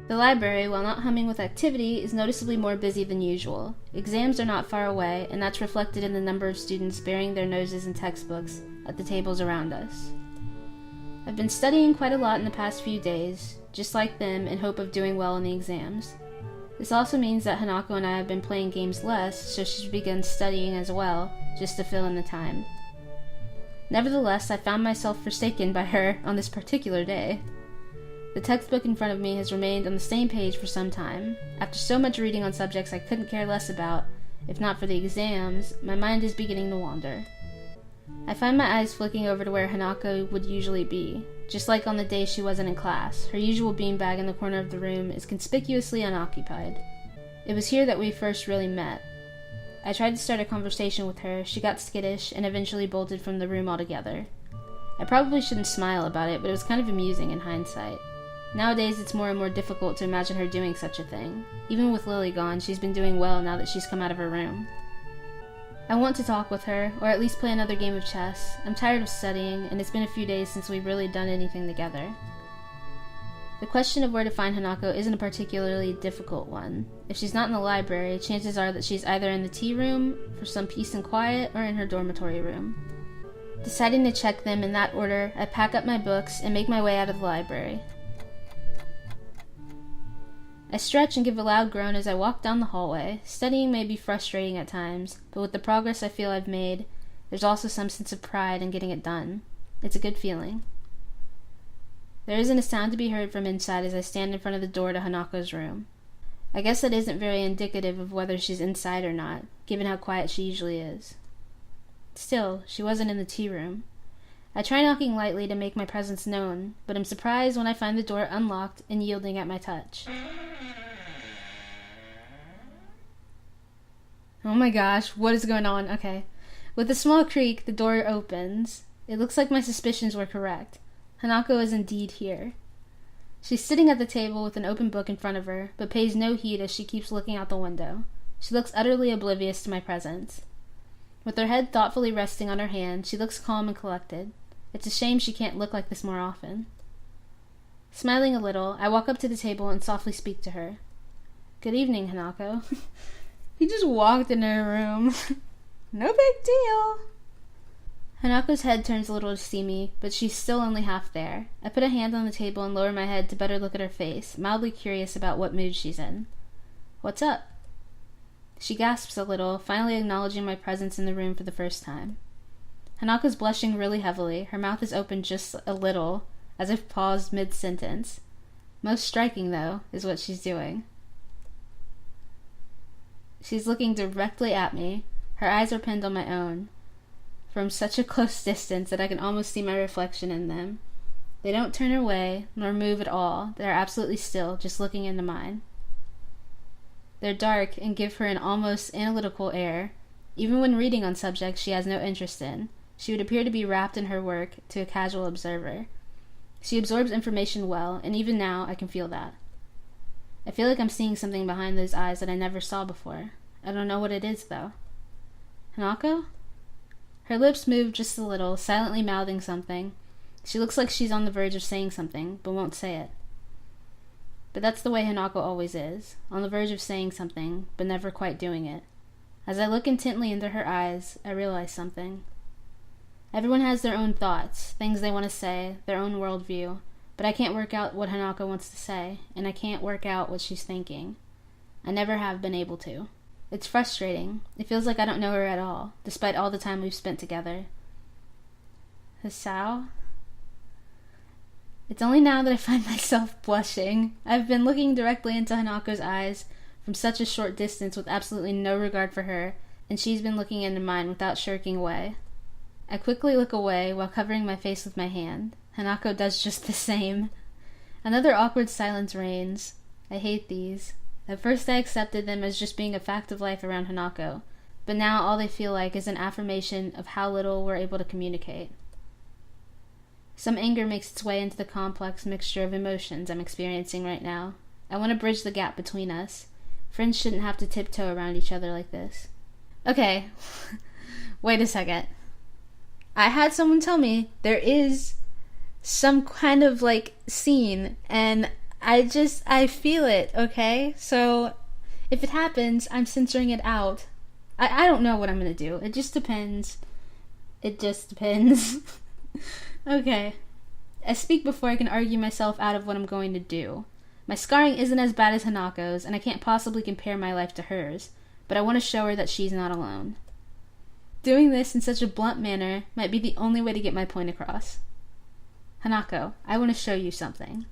The library, while not humming with activity, is noticeably more busy than usual. Exams are not far away, and that's reflected in the number of students burying their noses in textbooks at the tables around us. I've been studying quite a lot in the past few days, just like them, in hope of doing well in the exams. This also means that Hanako and I have been playing games less, so she's begun studying as well, just to fill in the time. Nevertheless, I found myself forsaken by her on this particular day. The textbook in front of me has remained on the same page for some time. After so much reading on subjects I couldn't care less about, if not for the exams, my mind is beginning to wander. I find my eyes flicking over to where Hanako would usually be. Just like on the day she wasn't in class, her usual beanbag in the corner of the room is conspicuously unoccupied. It was here that we first really met. I tried to start a conversation with her, she got skittish, and eventually bolted from the room altogether. I probably shouldn't smile about it, but it was kind of amusing in hindsight. Nowadays, it's more and more difficult to imagine her doing such a thing. Even with Lily gone, she's been doing well now that she's come out of her room. I want to talk with her, or at least play another game of chess. I'm tired of studying, and it's been a few days since we've really done anything together. The question of where to find Hanako isn't a particularly difficult one. If she's not in the library, chances are that she's either in the tea room for some peace and quiet, or in her dormitory room. Deciding to check them in that order, I pack up my books and make my way out of the library. I stretch and give a loud groan as I walk down the hallway. Studying may be frustrating at times, but with the progress I feel I've made, there's also some sense of pride in getting it done. It's a good feeling. There isn't a sound to be heard from inside as I stand in front of the door to Hanako's room. I guess that isn't very indicative of whether she's inside or not, given how quiet she usually is. Still, she wasn't in the tea room. I try knocking lightly to make my presence known, but am surprised when I find the door unlocked and yielding at my touch. Oh my gosh, what is going on? Okay. With a small creak, the door opens. It looks like my suspicions were correct. Hanako is indeed here. She's sitting at the table with an open book in front of her, but pays no heed as she keeps looking out the window. She looks utterly oblivious to my presence. With her head thoughtfully resting on her hand, she looks calm and collected. It's a shame she can't look like this more often. Smiling a little, I walk up to the table and softly speak to her. "Good evening, Hanako." He just walked in her room. No big deal. Hanako's head turns a little to see me, but she's still only half there. I put a hand on the table and lower my head to better look at her face, mildly curious about what mood she's in. "What's up?" She gasps a little, finally acknowledging my presence in the room for the first time. Hanako's blushing really heavily. Her mouth is open just a little, as if paused mid-sentence. Most striking, though, is what she's doing. She's looking directly at me. Her eyes are pinned on my own, from such a close distance that I can almost see my reflection in them. They don't turn away, nor move at all. They're absolutely still, just looking into mine. They're dark and give her an almost analytical air. Even when reading on subjects she has no interest in, she would appear to be wrapped in her work to a casual observer. She absorbs information well, and even now I can feel that. I feel like I'm seeing something behind those eyes that I never saw before. I don't know what it is, though. "Hanako?" Her lips move just a little, silently mouthing something. She looks like she's on the verge of saying something, but won't say it. But that's the way Hanako always is, on the verge of saying something, but never quite doing it. As I look intently into her eyes, I realize something. Everyone has their own thoughts, things they want to say, their own worldview, but I can't work out what Hanako wants to say, and I can't work out what she's thinking. I never have been able to. It's frustrating. It feels like I don't know her at all, despite all the time we've spent together. Hisao? It's only now that I find myself blushing. I've been looking directly into Hanako's eyes from such a short distance with absolutely no regard for her, and she's been looking into mine without shirking away. I quickly look away while covering my face with my hand. Hanako does just the same. Another awkward silence reigns. I hate these. At first I accepted them as just being a fact of life around Hanako, but now all they feel like is an affirmation of how little we're able to communicate. Some anger makes its way into the complex mixture of emotions I'm experiencing right now. I want to bridge the gap between us. Friends shouldn't have to tiptoe around each other like this. Okay, Wait a second. I had someone tell me there is some kind of like scene, and I feel it, okay? So if it happens, I'm censoring it out. I don't know what I'm gonna do. It just depends. It just depends. Okay. I speak before I can argue myself out of what I'm going to do. My scarring isn't as bad as Hanako's, and I can't possibly compare my life to hers, but I want to show her that she's not alone. Doing this in such a blunt manner might be the only way to get my point across. Hanako, I want to show you something.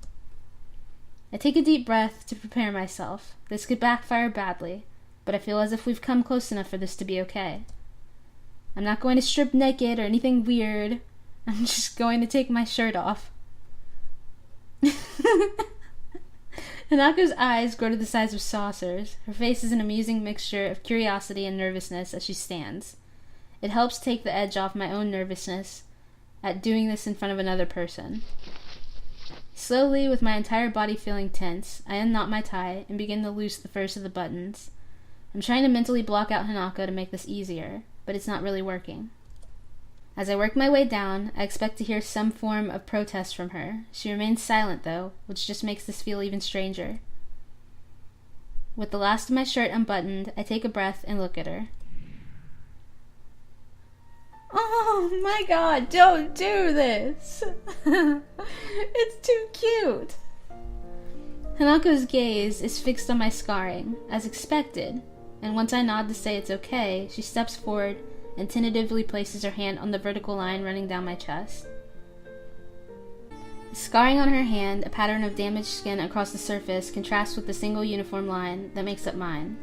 I take a deep breath to prepare myself. This could backfire badly, but I feel as if we've come close enough for this to be okay. I'm not going to strip naked or anything weird. I'm just going to take my shirt off. Hanako's eyes grow to the size of saucers. Her face is an amusing mixture of curiosity and nervousness as she stands. It helps take the edge off my own nervousness at doing this in front of another person. Slowly, with my entire body feeling tense, I unknot my tie and begin to loose the first of the buttons. I'm trying to mentally block out Hanako to make this easier, but it's not really working. As I work my way down, I expect to hear some form of protest from her. She remains silent, though, which just makes this feel even stranger. With the last of my shirt unbuttoned, I take a breath and look at her. Oh my god, don't do this! It's too cute! Hanako's gaze is fixed on my scarring, as expected, and once I nod to say it's okay, she steps forward and tentatively places her hand on the vertical line running down my chest. The scarring on her hand, a pattern of damaged skin across the surface, contrasts with the single uniform line that makes up mine.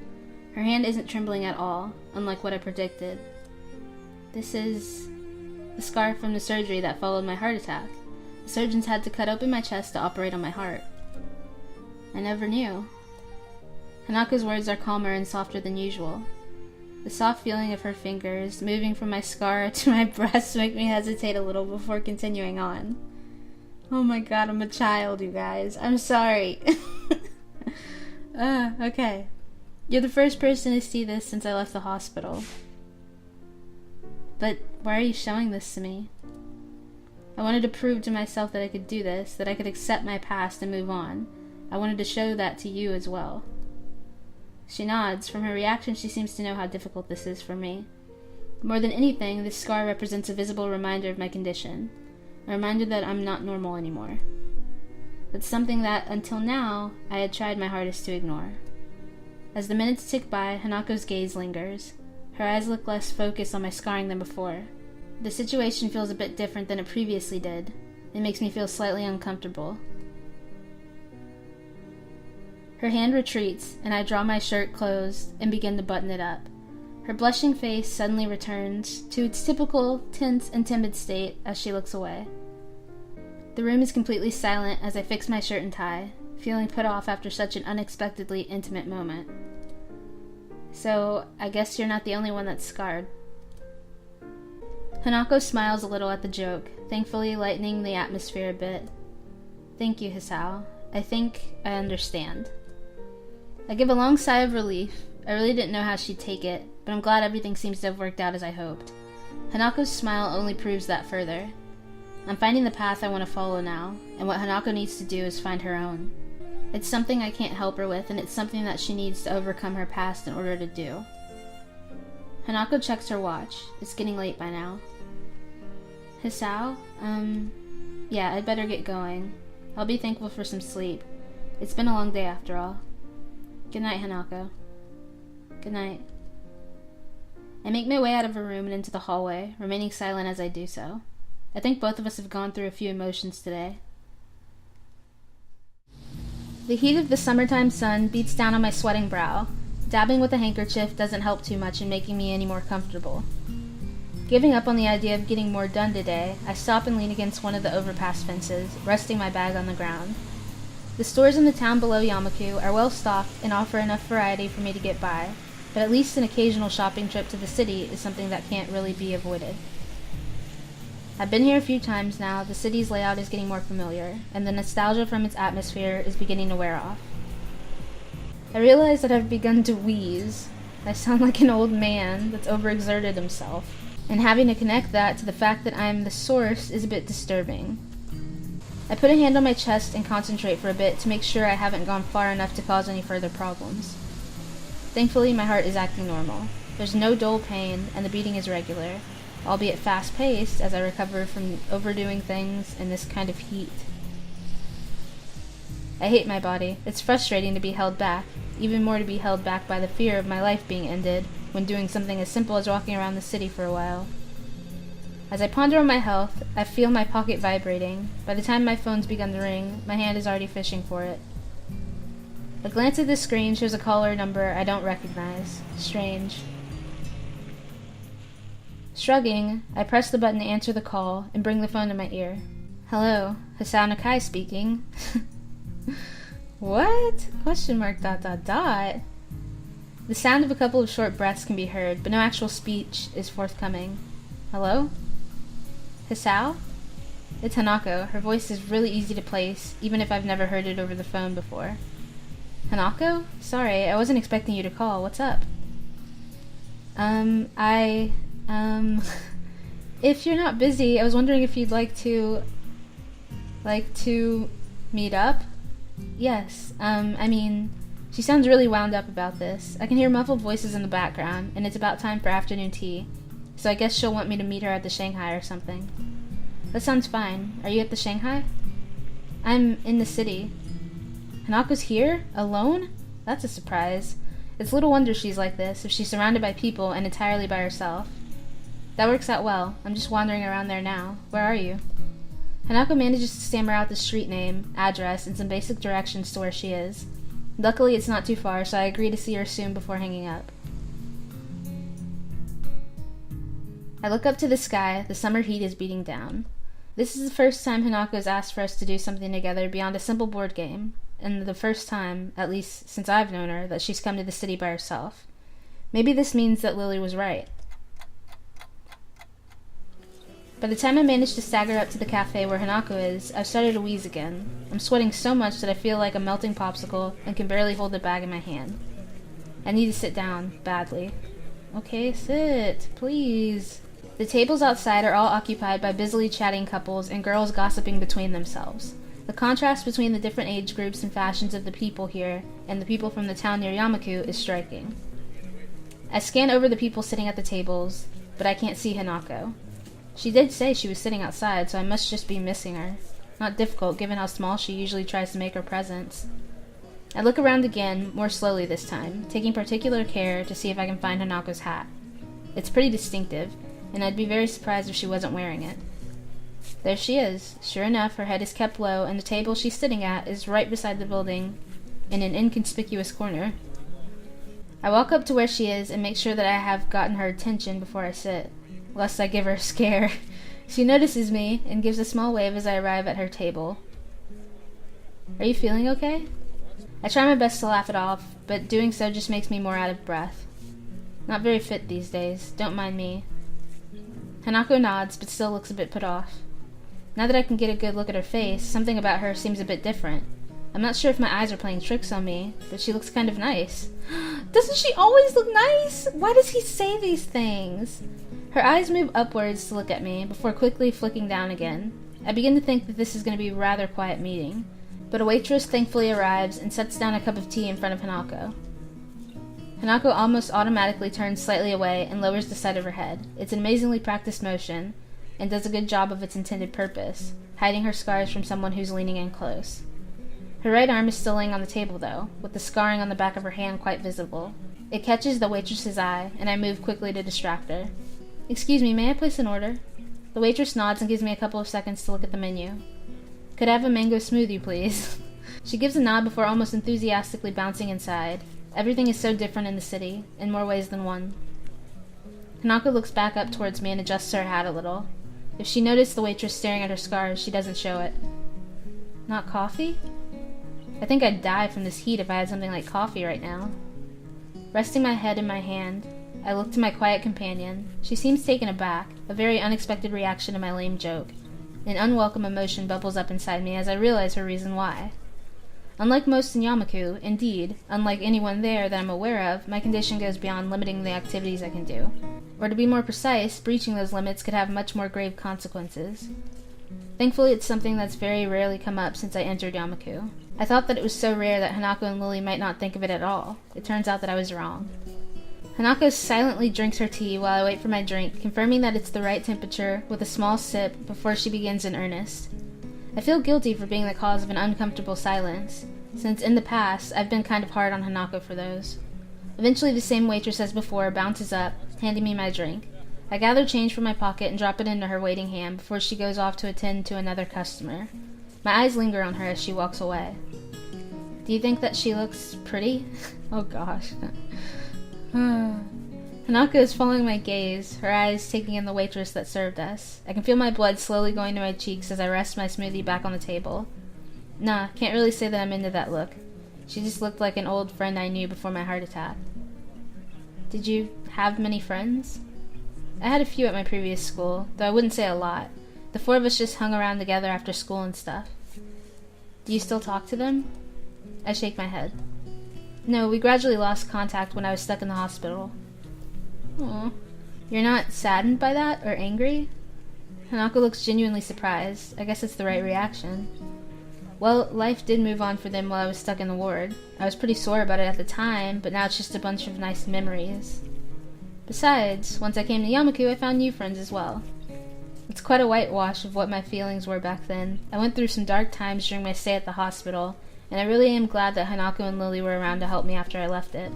Her hand isn't trembling at all, unlike what I predicted. This is the scar from the surgery that followed my heart attack. The surgeons had to cut open my chest to operate on my heart. I never knew. Hanako's words are calmer and softer than usual. The soft feeling of her fingers moving from my scar to my breast make me hesitate a little before continuing on. Oh my god, I'm a child, you guys. I'm sorry. Okay. You're the first person to see this since I left the hospital. But why are you showing this to me? I wanted to prove to myself that I could do this, that I could accept my past and move on. I wanted to show that to you as well. She nods. From her reaction, she seems to know how difficult this is for me. More than anything, this scar represents a visible reminder of my condition. A reminder that I'm not normal anymore. That's something that, until now, I had tried my hardest to ignore. As the minutes tick by, Hanako's gaze lingers. Her eyes look less focused on my scarring than before. The situation feels a bit different than it previously did. It makes me feel slightly uncomfortable. Her hand retreats, and I draw my shirt closed and begin to button it up. Her blushing face suddenly returns to its typical tense and timid state as she looks away. The room is completely silent as I fix my shirt and tie, feeling put off after such an unexpectedly intimate moment. So, I guess you're not the only one that's scarred. Hanako smiles a little at the joke, thankfully lightening the atmosphere a bit. Thank you, Hisao. I think I understand. I give a long sigh of relief. I really didn't know how she'd take it, but I'm glad everything seems to have worked out as I hoped. Hanako's smile only proves that further. I'm finding the path I want to follow now, and what Hanako needs to do is find her own. It's something I can't help her with, and it's something that she needs to overcome her past in order to do. Hanako checks her watch. It's getting late by now. Hisao? Yeah, I'd better get going. I'll be thankful for some sleep. It's been a long day after all. Good night, Hanako. Good night. I make my way out of her room and into the hallway, remaining silent as I do so. I think both of us have gone through a few emotions today. The heat of the summertime sun beats down on my sweating brow. Dabbing with a handkerchief doesn't help too much in making me any more comfortable. Giving up on the idea of getting more done today, I stop and lean against one of the overpass fences, resting my bag on the ground. The stores in the town below Yamaku are well stocked and offer enough variety for me to get by, but at least an occasional shopping trip to the city is something that can't really be avoided. I've been here a few times now. The city's layout is getting more familiar, and the nostalgia from its atmosphere is beginning to wear off. I realize that I've begun to wheeze. I sound like an old man that's overexerted himself. and having to connect that to the fact that I'm the source is a bit disturbing. I put a hand on my chest and concentrate for a bit to make sure I haven't gone far enough to cause any further problems. Thankfully, my heart is acting normal. There's no dull pain, and the beating is regular, albeit fast-paced as I recover from overdoing things in this kind of heat. I hate my body. It's frustrating to be held back, even more to be held back by the fear of my life being ended when doing something as simple as walking around the city for a while. As I ponder on my health, I feel my pocket vibrating. By the time my phone's begun to ring, my hand is already fishing for it. A glance at the screen shows a caller number I don't recognize. Strange. Shrugging, I press the button to answer the call and bring the phone to my ear. Hello, Hisao Nakai speaking. What? ? The sound of a couple of short breaths can be heard, but no actual speech is forthcoming. Hello? Hisao? It's Hanako. Her voice is really easy to place, even if I've never heard it over the phone before. Hanako? Sorry, I wasn't expecting you to call. What's up? If you're not busy, I was wondering if you'd like to meet up? Yes, she sounds really wound up about this. I can hear muffled voices in the background, and it's about time for afternoon tea, so I guess she'll want me to meet her at the Shanghai or something. That sounds fine. Are you at the Shanghai? I'm in the city. Hanako's here? Alone? That's a surprise. It's little wonder she's like this, if she's surrounded by people and entirely by herself. That works out well. I'm just wandering around there now. Where are you? Hanako manages to stammer out the street name, address, and some basic directions to where she is. Luckily, it's not too far, so I agree to see her soon before hanging up. I look up to the sky. The summer heat is beating down. This is the first time Hanako's asked for us to do something together beyond a simple board game, and the first time, at least since I've known her, that she's come to the city by herself. Maybe this means that Lily was right. By the time I manage to stagger up to the cafe where Hanako is, I've started to wheeze again. I'm sweating so much that I feel like a melting popsicle and can barely hold the bag in my hand. I need to sit down, badly. Okay, sit, please. The tables outside are all occupied by busily chatting couples and girls gossiping between themselves. The contrast between the different age groups and fashions of the people here and the people from the town near Yamaku is striking. I scan over the people sitting at the tables, but I can't see Hanako. She did say she was sitting outside, so I must just be missing her. Not difficult, given how small she usually tries to make her presence. I look around again, more slowly this time, taking particular care to see if I can find Hanako's hat. It's pretty distinctive, and I'd be very surprised if she wasn't wearing it. There she is. Sure enough, her head is kept low, and the table she's sitting at is right beside the building, in an inconspicuous corner. I walk up to where she is and make sure that I have gotten her attention before I sit, lest I give her a scare. She notices me and gives a small wave as I arrive at her table. Are you feeling okay? I try my best to laugh it off, but doing so just makes me more out of breath. Not very fit these days, don't mind me. Hanako nods, but still looks a bit put off. Now that I can get a good look at her face, something about her seems a bit different. I'm not sure if my eyes are playing tricks on me, but she looks kind of nice. Doesn't she always look nice? Why does he say these things? Her eyes move upwards to look at me, before quickly flicking down again. I begin to think that this is going to be a rather quiet meeting, but a waitress thankfully arrives and sets down a cup of tea in front of Hanako. Hanako almost automatically turns slightly away and lowers the side of her head. It's an amazingly practiced motion, and does a good job of its intended purpose, hiding her scars from someone who's leaning in close. Her right arm is still laying on the table, though, with the scarring on the back of her hand quite visible. It catches the waitress's eye, and I move quickly to distract her. Excuse me, may I place an order? The waitress nods and gives me a couple of seconds to look at the menu. Could I have a mango smoothie, please? She gives a nod before almost enthusiastically bouncing inside. Everything is so different in the city, in more ways than one. Hanako looks back up towards me and adjusts her hat a little. If she noticed the waitress staring at her scars, she doesn't show it. Not coffee? I think I'd die from this heat if I had something like coffee right now. Resting my head in my hand, I look to my quiet companion. She seems taken aback, a very unexpected reaction to my lame joke. An unwelcome emotion bubbles up inside me as I realize her reason why. Unlike most in Yamaku, indeed, unlike anyone there that I'm aware of, my condition goes beyond limiting the activities I can do. Or to be more precise, breaching those limits could have much more grave consequences. Thankfully, it's something that's very rarely come up since I entered Yamaku. I thought that it was so rare that Hanako and Lily might not think of it at all. It turns out that I was wrong. Hanako silently drinks her tea while I wait for my drink, confirming that it's the right temperature with a small sip before she begins in earnest. I feel guilty for being the cause of an uncomfortable silence, since in the past I've been kind of hard on Hanako for those. Eventually the same waitress as before bounces up, handing me my drink. I gather change from my pocket and drop it into her waiting hand before she goes off to attend to another customer. My eyes linger on her as she walks away. Do you think that she looks pretty? Oh gosh. Hanako is following my gaze, her eyes taking in the waitress that served us. I can feel my blood slowly going to my cheeks as I rest my smoothie back on the table. Nah, can't really say that I'm into that look. She just looked like an old friend I knew before my heart attack. Did you have many friends? I had a few at my previous school, though I wouldn't say a lot. The four of us just hung around together after school and stuff. Do you still talk to them? I shake my head. No, we gradually lost contact when I was stuck in the hospital. Aw. You're not saddened by that, or angry? Hanako looks genuinely surprised. I guess it's the right reaction. Well, life did move on for them while I was stuck in the ward. I was pretty sore about it at the time, but now it's just a bunch of nice memories. Besides, once I came to Yamaku, I found new friends as well. It's quite a whitewash of what my feelings were back then. I went through some dark times during my stay at the hospital, and I really am glad that Hanako and Lily were around to help me after I left it.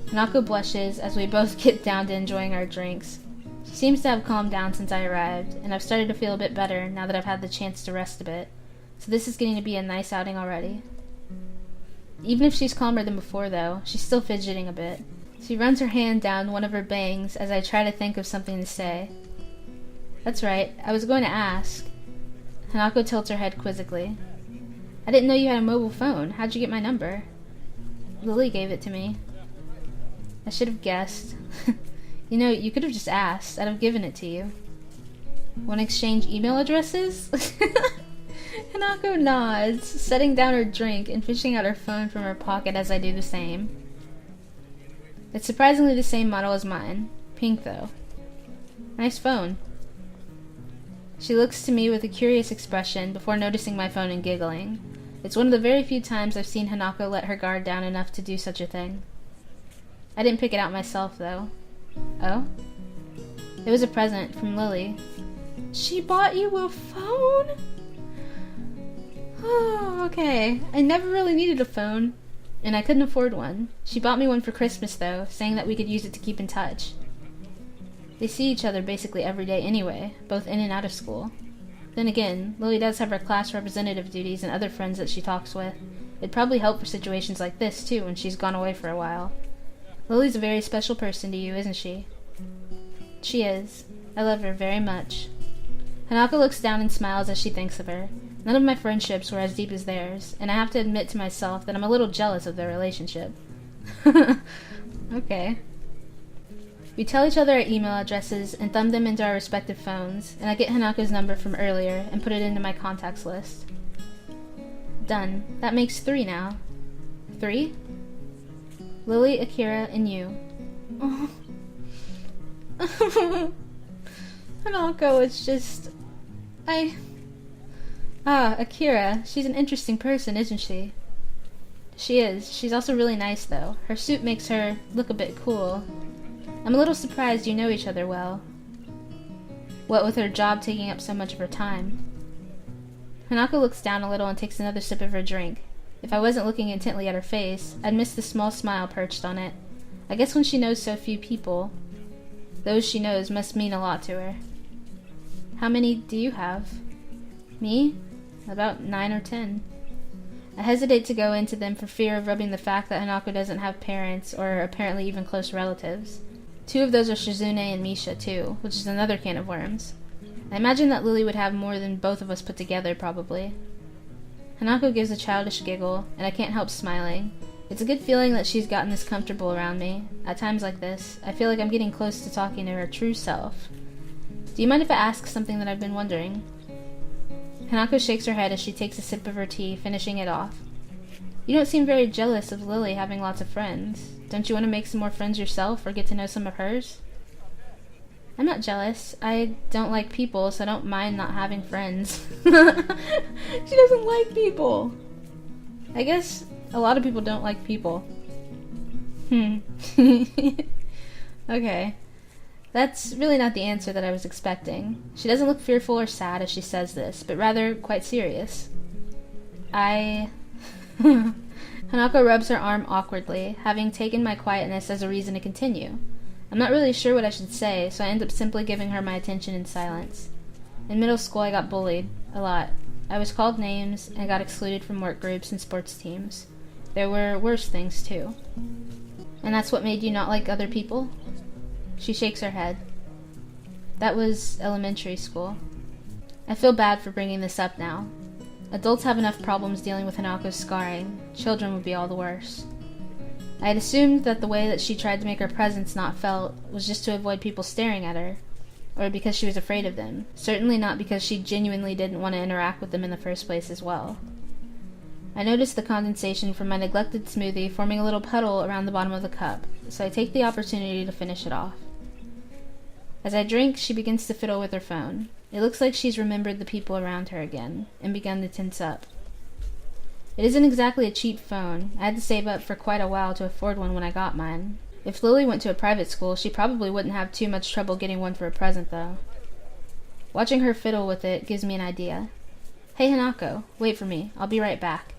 Hanako blushes as we both get down to enjoying our drinks. She seems to have calmed down since I arrived, and I've started to feel a bit better now that I've had the chance to rest a bit, so this is getting to be a nice outing already. Even if she's calmer than before, though, she's still fidgeting a bit. She runs her hand down one of her bangs as I try to think of something to say. That's right, I was going to ask. Hanako tilts her head quizzically. I didn't know you had a mobile phone. How'd you get my number? Lily gave it to me. I should have guessed. You know, you could have just asked. I'd have given it to you. Want to exchange email addresses? Hanako nods, setting down her drink and fishing out her phone from her pocket as I do the same. It's surprisingly the same model as mine. Pink, though. Nice phone. She looks to me with a curious expression before noticing my phone and giggling. It's one of the very few times I've seen Hanako let her guard down enough to do such a thing. I didn't pick it out myself, though. Oh? It was a present from Lily. She bought you a phone? Oh, okay. I never really needed a phone, and I couldn't afford one. She bought me one for Christmas, though, saying that we could use it to keep in touch. They see each other basically every day anyway, both in and out of school. Then again, Lily does have her class representative duties and other friends that she talks with. It'd probably help for situations like this, too, when she's gone away for a while. Lily's a very special person to you, isn't she? She is. I love her very much. Hanako looks down and smiles as she thinks of her. None of my friendships were as deep as theirs, and I have to admit to myself that I'm a little jealous of their relationship. Okay. We tell each other our email addresses and thumb them into our respective phones, and I get Hanako's number from earlier and put it into my contacts list. Done. That makes 3 now. 3? Lily, Akira, and you. Oh. Hanako, it's just... Akira. She's an interesting person, isn't she? She is. She's also really nice, though. Her suit makes her look a bit cool. I'm a little surprised you know each other well. What with her job taking up so much of her time. Hanako looks down a little and takes another sip of her drink. If I wasn't looking intently at her face, I'd miss the small smile perched on it. I guess when she knows so few people, those she knows must mean a lot to her. How many do you have? Me? About 9 or 10. I hesitate to go into them for fear of rubbing the fact that Hanako doesn't have parents or apparently even close relatives. 2 of those are Shizune and Misha, too, which is another can of worms. I imagine that Lily would have more than both of us put together, probably. Hanako gives a childish giggle, and I can't help smiling. It's a good feeling that she's gotten this comfortable around me. At times like this, I feel like I'm getting close to talking to her true self. Do you mind if I ask something that I've been wondering? Hanako shakes her head as she takes a sip of her tea, finishing it off. You don't seem very jealous of Lily having lots of friends. Don't you want to make some more friends yourself or get to know some of hers? I'm not jealous. I don't like people, so I don't mind not having friends. She doesn't like people. I guess a lot of people don't like people. Okay. That's really not the answer that I was expecting. She doesn't look fearful or sad as she says this, but rather quite serious. Hanako rubs her arm awkwardly, having taken my quietness as a reason to continue. I'm not really sure what I should say, so I end up simply giving her my attention in silence. In middle school, I got bullied. A lot. I was called names and got excluded from work groups and sports teams. There were worse things, too. And that's what made you not like other people? She shakes her head. That was elementary school. I feel bad for bringing this up now. Adults have enough problems dealing with Hanako's scarring. Children would be all the worse. I had assumed that the way that she tried to make her presence not felt was just to avoid people staring at her, or because she was afraid of them. Certainly not because she genuinely didn't want to interact with them in the first place as well. I noticed the condensation from my neglected smoothie forming a little puddle around the bottom of the cup, so I take the opportunity to finish it off. As I drink, she begins to fiddle with her phone. It looks like she's remembered the people around her again, and begun to tense up. It isn't exactly a cheap phone. I had to save up for quite a while to afford one when I got mine. If Lily went to a private school, she probably wouldn't have too much trouble getting one for a present, though. Watching her fiddle with it gives me an idea. Hey, Hanako, wait for me. I'll be right back.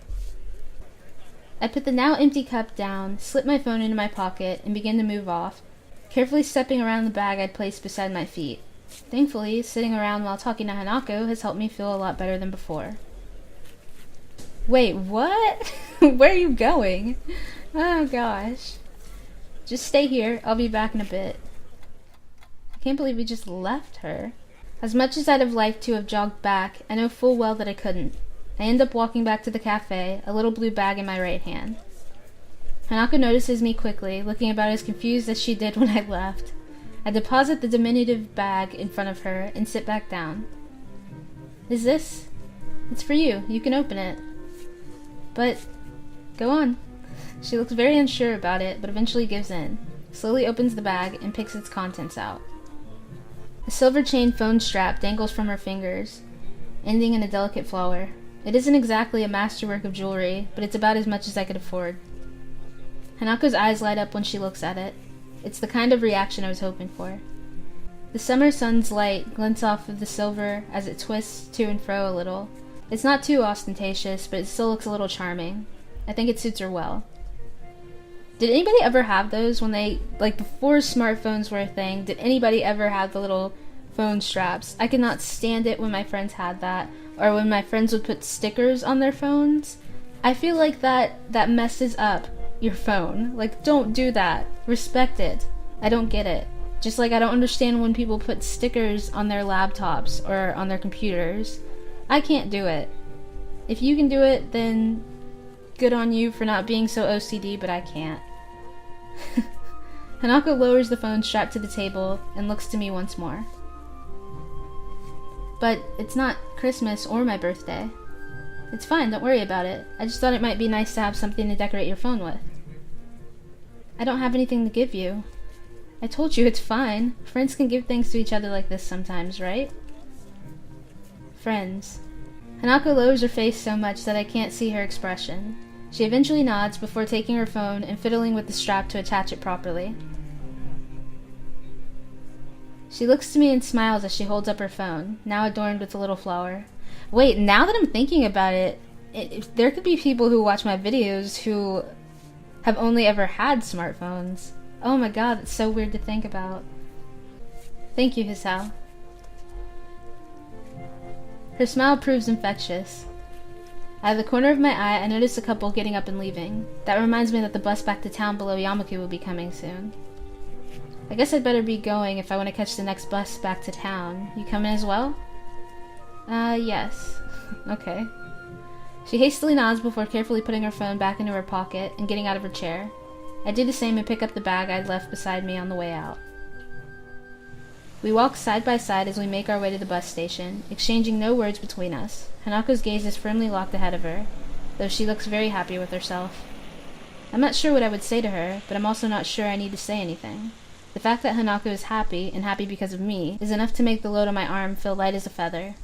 I put the now empty cup down, slip my phone into my pocket, and begin to move off, carefully stepping around the bag I'd placed beside my feet. Thankfully, sitting around while talking to Hanako has helped me feel a lot better than before. Wait, what? Where are you going? Oh gosh. Just stay here. I'll be back in a bit. I can't believe we just left her. As much as I'd have liked to have jogged back, I know full well that I couldn't. I end up walking back to the cafe, a little blue bag in my right hand. Hanako notices me quickly, looking about as confused as she did when I left. I deposit the diminutive bag in front of her and sit back down. Is this? It's for you. You can open it. But, go on. She looks very unsure about it, but eventually gives in, slowly opens the bag, and picks its contents out. A silver chain phone strap dangles from her fingers, ending in a delicate flower. It isn't exactly a masterwork of jewelry, but it's about as much as I could afford. Hanako's eyes light up when she looks at it. It's the kind of reaction I was hoping for. The summer sun's light glints off of the silver as it twists to and fro a little. It's not too ostentatious, but it still looks a little charming. I think it suits her well. Did anybody ever have those when they, before smartphones were a thing, did anybody ever have the little phone straps? I could not stand it when my friends had that, or when my friends would put stickers on their phones. I feel like that messes up your phone. Don't do that. Respect it. I don't get it. Just like I don't understand when people put stickers on their laptops or on their computers. I can't do it. If you can do it, then good on you for not being so OCD, but I can't. Hanako lowers the phone strap to the table and looks to me once more. But it's not Christmas or my birthday. It's fine, don't worry about it. I just thought it might be nice to have something to decorate your phone with. I don't have anything to give you. I told you it's fine. Friends can give things to each other like this sometimes, right? Friends. Hanako lowers her face so much that I can't see her expression. She eventually nods before taking her phone and fiddling with the strap to attach it properly. She looks to me and smiles as she holds up her phone, now adorned with a little flower. Wait, now that I'm thinking about it, there could be people who watch my videos who have only ever had smartphones. Oh my god, that's so weird to think about. Thank you, Hisao. Her smile proves infectious. Out of the corner of my eye, I notice a couple getting up and leaving. That reminds me that the bus back to town below Yamaku will be coming soon. I guess I'd better be going if I want to catch the next bus back to town. You coming as well? Yes. Okay. She hastily nods before carefully putting her phone back into her pocket and getting out of her chair. I do the same and pick up the bag I'd left beside me on the way out. We walk side by side as we make our way to the bus station, exchanging no words between us. Hanako's gaze is firmly locked ahead of her. though she looks very happy with herself. I'm not sure what I would say to her, but I'm also not sure I need to say anything. The fact that Hanako is happy, and happy because of me, is enough to make the load on my arm feel light as a feather.